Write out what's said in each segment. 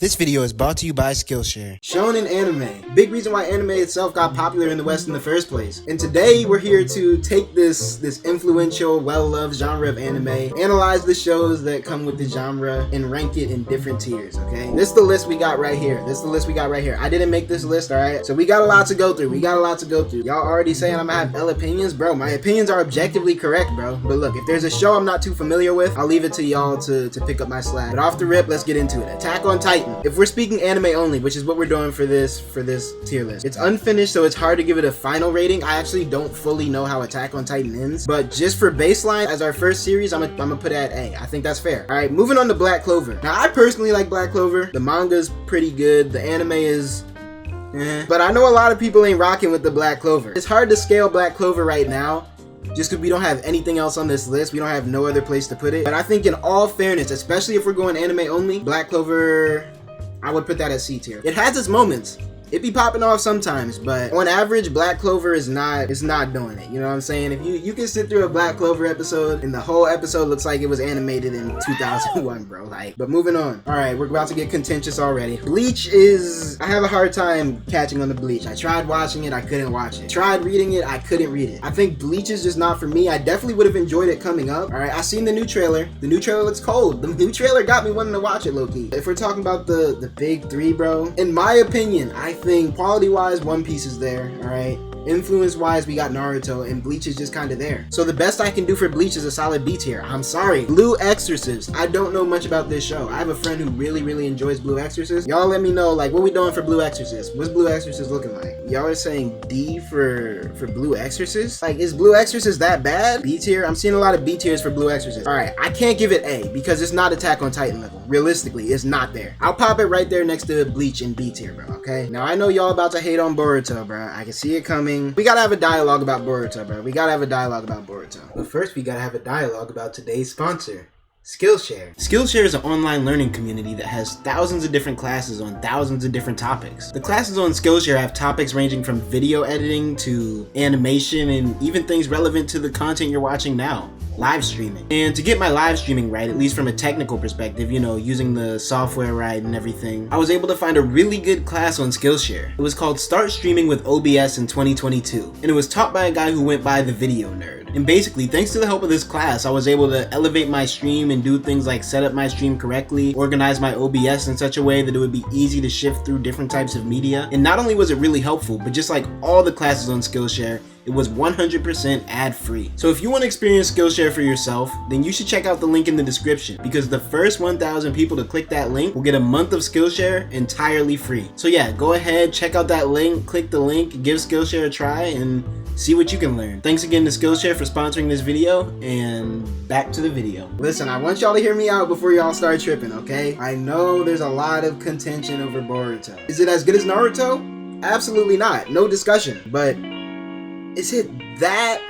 This video is brought to you by Skillshare. Shonen anime. Big reason why anime itself got popular in the West in the first place. And today we're here to take this influential, well-loved genre of anime, analyze the shows that come with the genre, and rank it in different tiers, okay? This is the list we got right here. I didn't make this list, alright? So we got a lot to go through. Y'all already saying I'm gonna have L opinions? Bro, my opinions are objectively correct, bro. But look, if there's a show I'm not too familiar with, I'll leave it to y'all to pick up my slack. But off the rip, let's get into it. Attack on Titan. If we're speaking anime only, which is what we're doing for this tier list, it's unfinished, so it's hard to give it a final rating. I actually don't fully know how Attack on Titan ends, but just for baseline, as our first series, I'm gonna put it at A. I think that's fair. All right, moving on to Black Clover. Now, I personally like Black Clover. The manga's pretty good. The anime is but I know a lot of people ain't rocking with the Black Clover. It's hard to scale Black Clover right now, just because we don't have anything else on this list. We don't have no other place to put it. But I think in all fairness, especially if we're going anime only, Black Clover, I would put that at C tier. It has its moments. It be popping off sometimes, but on average, Black Clover is not doing it. You know what I'm saying? If you can sit through a Black Clover episode and the whole episode looks like it was animated in 2001, bro. But moving on. All right, we're about to get contentious already. Bleach I have a hard time catching on to Bleach. I tried watching it, I couldn't watch it. Tried reading it, I couldn't read it. I think Bleach is just not for me. I definitely would have enjoyed it coming up. All right, I seen the new trailer. The new trailer looks cold. The new trailer got me wanting to watch it, low-key. If we're talking about the big three, bro, in my opinion, I think quality-wise, One Piece is there, all right? Influence-wise, we got Naruto, and Bleach is just kind of there. So the best I can do for Bleach is a solid B tier. I'm sorry. Blue Exorcist. I don't know much about this show. I have a friend who really enjoys Blue Exorcist. Y'all let me know, like, what we doing for Blue Exorcist? What's Blue Exorcist looking like? Y'all are saying D for Blue Exorcist? Like, is Blue Exorcist that bad? B tier? I'm seeing a lot of B tiers for Blue Exorcist. All right, I can't give it A because it's not Attack on Titan level. Realistically, it's not there. I'll pop it right there next to Bleach in B tier, bro, okay? Now, I know y'all about to hate on Boruto, bro. I can see it coming. We gotta have a dialogue about Boruto, bro. But first, we gotta have a dialogue about today's sponsor, Skillshare. Skillshare is an online learning community that has thousands of different classes on thousands of different topics. The classes on Skillshare have topics ranging from video editing to animation and even things relevant to the content you're watching now. Live streaming. And to get my live streaming right, at least from a technical perspective, you know, using the software right and everything, I was able to find a really good class on Skillshare. It was called Start Streaming with OBS in 2022, and it was taught by a guy who went by the Video Nerd. And basically, thanks to the help of this class, I was able to elevate my stream and do things like set up my stream correctly, organize my OBS in such a way that it would be easy to shift through different types of media. And not only was it really helpful, but just like all the classes on Skillshare, it was 100% ad-free. So if you want to experience Skillshare for yourself, then you should check out the link in the description, because the first 1,000 people to click that link will get a month of Skillshare entirely free. So yeah, go ahead, check out that link, click the link, give Skillshare a try, and see what you can learn. Thanks again to Skillshare for sponsoring this video, and back to the video. Listen, I want y'all to hear me out before y'all start tripping, okay? I know there's a lot of contention over Boruto. Is it as good as Naruto? Absolutely not, no discussion, but is it that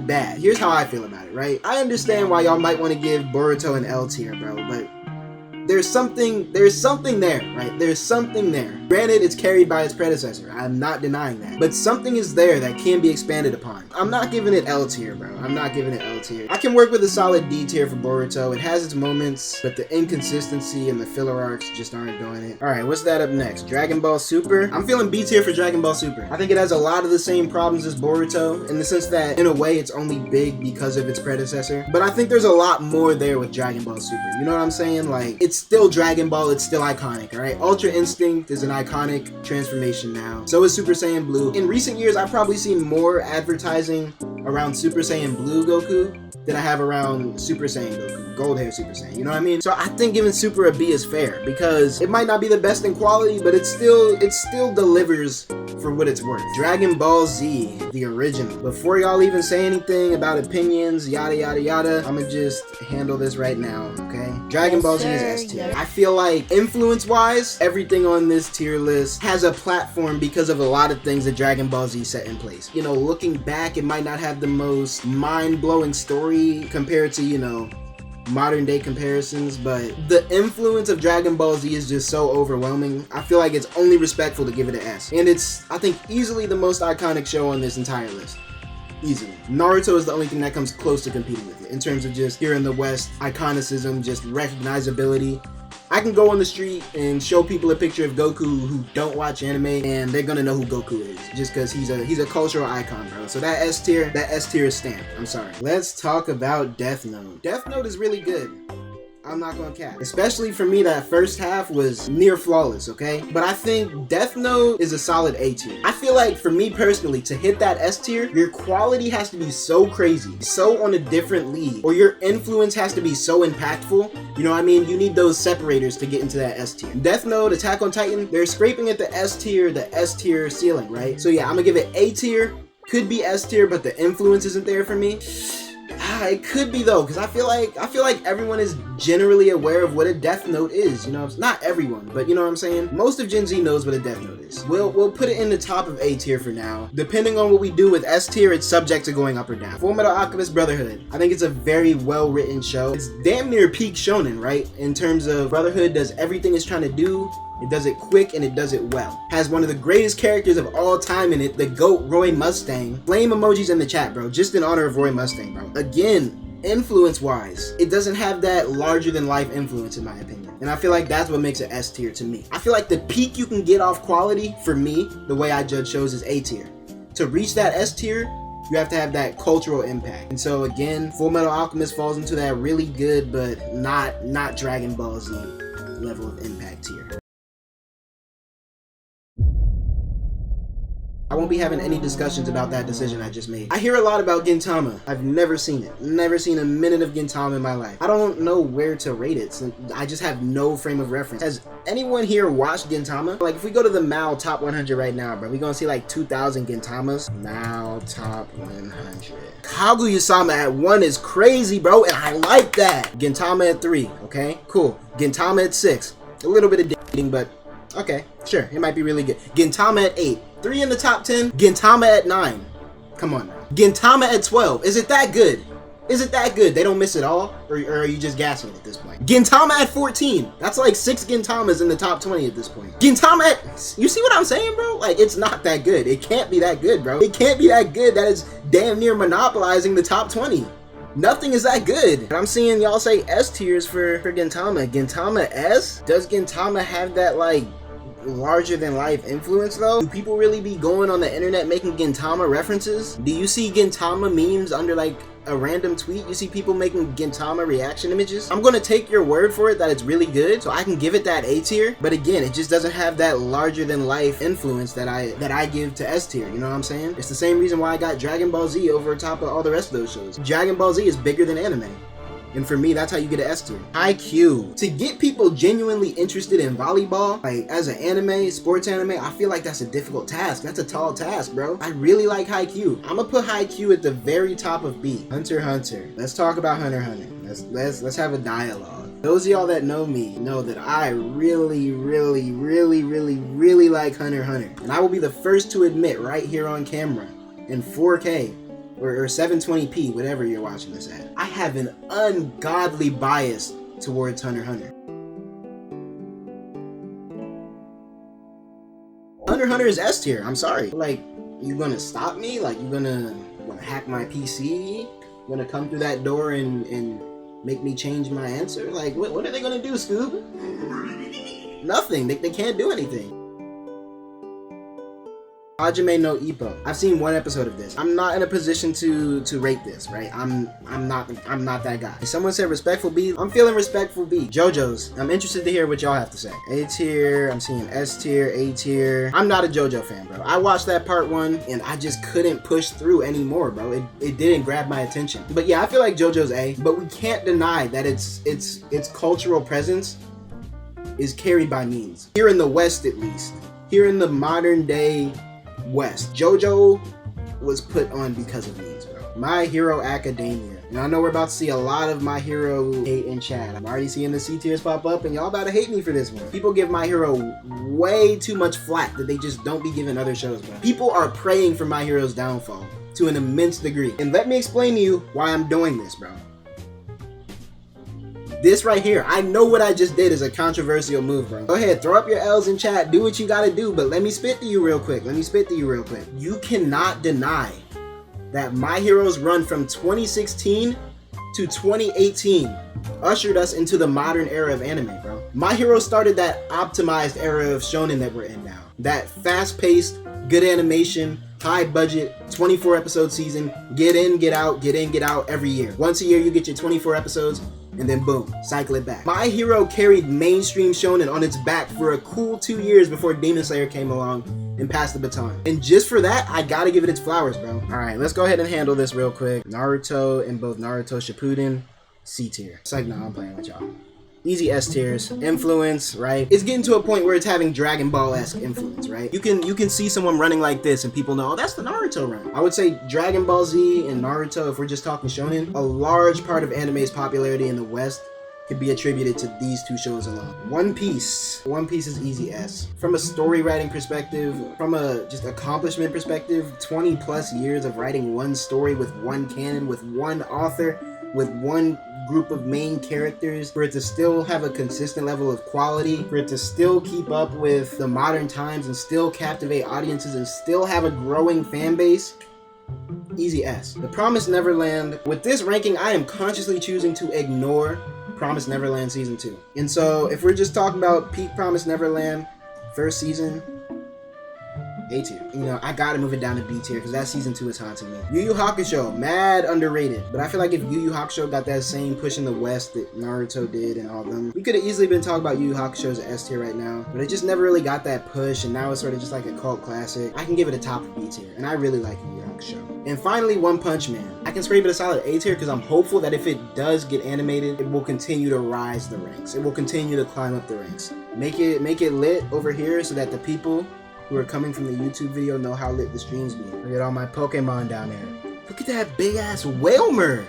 bad? Here's how I feel about it, right? I understand why y'all might want to give Boruto an L tier, bro, but there's something there, right? There's something there. Granted, it's carried by its predecessor. I'm not denying that. But something is there that can be expanded upon. I'm not giving it L tier, bro. I can work with a solid D tier for Boruto. It has its moments, but the inconsistency and the filler arcs just aren't doing it. Alright, what's that up next? Dragon Ball Super? I'm feeling B tier for Dragon Ball Super. I think it has a lot of the same problems as Boruto, in the sense that, in a way, it's only big because of its predecessor. But I think there's a lot more there with Dragon Ball Super. You know what I'm saying? Like, it's still Dragon Ball, it's still iconic, alright? Ultra Instinct is an iconic transformation now. So is Super Saiyan Blue. In recent years, I've probably seen more advertising around Super Saiyan Blue Goku than I have around Super Saiyan Goku, Gold Hair Super Saiyan, you know what I mean? So I think giving Super a B is fair, because it might not be the best in quality, but it still delivers for what it's worth. Dragon Ball Z, the original. Before y'all even say anything about opinions, yada yada yada, I'ma just handle this right now, okay? Dragon Ball Z is S tier. I feel like influence-wise, everything on this tier list has a platform because of a lot of things that Dragon Ball Z set in place. You know, looking back, it might not have the most mind-blowing story compared to, you know, modern day comparisons, but the influence of Dragon Ball Z is just so overwhelming. I feel like it's only respectful to give it an S. And it's, I think, easily the most iconic show on this entire list. Easily. Naruto is the only thing that comes close to competing with it in terms of just here in the West, iconicism, just recognizability. I can go on the street and show people a picture of Goku who don't watch anime, and they're gonna know who Goku is just because he's a cultural icon, bro. So that S tier is stamped. I'm sorry. Let's talk about Death Note. Death Note is really good. I'm not gonna cap. Especially for me, that first half was near flawless, okay? But I think Death Note is a solid A tier. I feel like for me personally, to hit that S tier, your quality has to be so crazy, so on a different league, or your influence has to be so impactful. You know what I mean? You need those separators to get into that S tier. Death Note, Attack on Titan, they're scraping at the S tier ceiling, right? So yeah, I'm gonna give it A tier. Could be S tier, but the influence isn't there for me. It could be though, because I feel like everyone is generally aware of what a Death Note is. You know, not everyone, but you know what I'm saying. Most of Gen Z knows what a Death Note is. We'll put it in the top of A tier for now. Depending on what we do with S tier, it's subject to going up or down. Fullmetal Alchemist Brotherhood. I think it's a very well written show. It's damn near peak shonen, right? In terms of Brotherhood does everything it's trying to do. It does it quick and it does it well. Has one of the greatest characters of all time in it, the GOAT Roy Mustang. Flame emojis in the chat, bro, just in honor of Roy Mustang, bro. Again, influence-wise, it doesn't have that larger-than-life influence in my opinion. And I feel like that's what makes it S tier to me. I feel like the peak you can get off quality, for me, the way I judge shows, is A tier. To reach that S tier, you have to have that cultural impact. And so again, Fullmetal Alchemist falls into that really good, but not Dragon Ball Z level of impact tier. I won't be having any discussions about that decision I just made. I hear a lot about Gintama. I've never seen it. Never seen a minute of Gintama in my life. I don't know where to rate it. So I just have no frame of reference. Has anyone here watched Gintama? Like, if we go to the Mal top 100 right now, bro, we gonna see like 2,000 Gintamas. Mal top 100. Kaguya-sama at 1 is crazy, bro, and I like that. Gintama at 3, okay? Cool. Gintama at 6. A little bit of dating, but okay, sure, it might be really good. Gintama at 8. 3 in the top 10. Gintama at 9. Come on now. Gintama at 12. Is it that good? Is it that good? They don't miss it all? Or are you just gassing at this point? Gintama at 14. That's like 6 Gintamas in the top 20 at this point. Gintama at... You see what I'm saying, bro? Like, it's not that good. It can't be that good, bro. It can't be that good. That is damn near monopolizing the top 20. Nothing is that good. And I'm seeing y'all say S tiers for Gintama. Gintama S? Does Gintama have that, like, larger than life influence though? Do people really be going on the internet making Gintama references? Do you see Gintama memes under like a random tweet? You see people making Gintama reaction images? I'm gonna take your word for it that it's really good, so I can give it that A tier, but again, it just doesn't have that larger than life influence that I give to S tier. You know what I'm saying? It's the same reason why I got Dragon Ball Z over top of all the rest of those shows. Dragon Ball Z is bigger than anime. And for me, that's how you get an S tier. Haikyu. To get people genuinely interested in volleyball, like as an anime, sports anime, I feel like that's a difficult task. That's a tall task, bro. I really like Haikyu. I'm gonna put Haikyu at the very top of B. Hunter x Hunter. Let's talk about Hunter x Hunter. Let's have a dialogue. Those of y'all that know me know that I really like Hunter x Hunter. And I will be the first to admit right here on camera in 4K or 720p, whatever you're watching this at, I have an ungodly bias towards Hunter x Hunter. Hunter x Hunter is S tier, I'm sorry. Like, you gonna stop me? Like, you gonna hack my PC? You gonna come through that door and make me change my answer? Like, what are they gonna do, Scoob? Nothing, they can't do anything. Hajime no Ippo. I've seen 1 episode of this. I'm not in a position to rate this, right? I'm not that guy. If someone said respectful B, I'm feeling respectful B. Jojo's. I'm interested to hear what y'all have to say. A tier, I'm seeing S tier, A tier. I'm not a Jojo fan, bro. I watched that part 1 and I just couldn't push through anymore, bro. It didn't grab my attention. But yeah, I feel like Jojo's A, but we can't deny that its cultural presence is carried by memes. Here in the West, at least. Here in the modern day West, Jojo was put on because of memes, bro. My Hero Academia. And I know we're about to see a lot of My Hero hate in chat. I'm already seeing the C tiers pop up, and y'all about to hate me for this one. People give My Hero way too much flack that they just don't be giving other shows, bro. People are praying for My Hero's downfall to an immense degree. And let me explain to you why I'm doing this, bro. This right here, I know what I just did is a controversial move, bro. Go ahead, throw up your L's in chat, do what you gotta do, but let me spit to you real quick. You cannot deny that My Hero's run from 2016 to 2018 ushered us into the modern era of anime, bro. My Hero started that optimized era of shonen that we're in now. That fast-paced, good animation, high budget, 24 episode season, get in, get out, get in, get out every year. Once a year you get your 24 episodes, and then boom, cycle it back. My Hero carried mainstream shonen on its back for a cool 2 years before Demon Slayer came along and passed the baton. And just for that, I gotta give it its flowers, bro. Alright, let's go ahead and handle this real quick. Naruto and both Naruto Shippuden, C tier. It's like, nah, I'm playing with y'all. Easy S tiers. Influence, right? It's getting to a point where it's having Dragon Ball-esque influence, right? You can see someone running like this and people know, oh, that's the Naruto run. I would say Dragon Ball Z and Naruto, if we're just talking shonen, a large part of anime's popularity in the West could be attributed to these two shows alone. One Piece. One Piece is easy S. From a story writing perspective, from a just accomplishment perspective, 20 plus years of writing one story with one canon, with one author, with one group of main characters, for it to still have a consistent level of quality, for it to still keep up with the modern times and still captivate audiences and still have a growing fan base, easy S. The Promised Neverland. With this ranking, I am consciously choosing to ignore Promised Neverland Season 2. And so, if we're just talking about peak Promised Neverland, first season, A tier. You know, I gotta move it down to B tier because that season 2 is haunting me. Yu Yu Hakusho, mad underrated. But I feel like if Yu Yu Hakusho got that same push in the West that Naruto did and all of them, we could have easily been talking about Yu Yu Hakusho as an S tier right now. But it just never really got that push, and now it's sort of just like a cult classic. I can give it a top of B tier, and I really like Yu Yu Hakusho. And finally, One Punch Man. I can scrape it a solid A tier because I'm hopeful that if it does get animated, it will continue to rise the ranks. It will continue to climb up the ranks. Make it lit over here so that the people who are coming from the YouTube video know how lit the streams be. Look at all my Pokemon down there. Look at that big ass Whalmer.